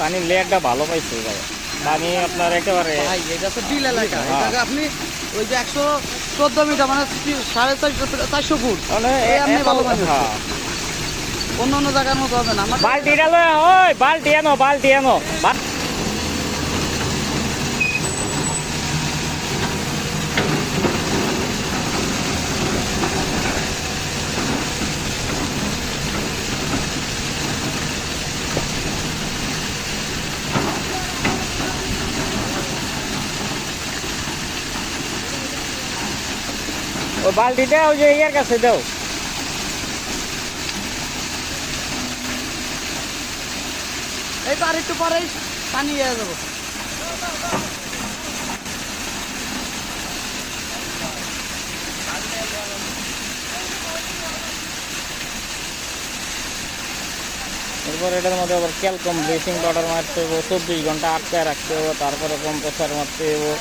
পানির লেয়ারটা ভালো পাইছে ভাই, পানি আপনার একেবারে ভাই এটা তো বিল এলাকা, এই জায়গা আপনি ওই যে 114 মিটার মানে 450 ফুট মানে এই আপনি ভালো পানি হচ্ছে। হ্যাঁ। অন্য অন্য জায়গার মতো হবে না আমার। বালতিটা লয়, ওই বালতি আনো, বালতি আনো। ওই বালতিটা ওই যে ইয়ার কাছে দাও। এই তো আর একটু পরেই পানি ইয়ে যাবো। এরপর এটার মধ্যে আবার ক্যালকম ব্লিচিং পাউডার মারতে হবে, 24 ঘন্টা আটকায় রাখতে হবে, তারপরে কম্পোসার মারতে হবে।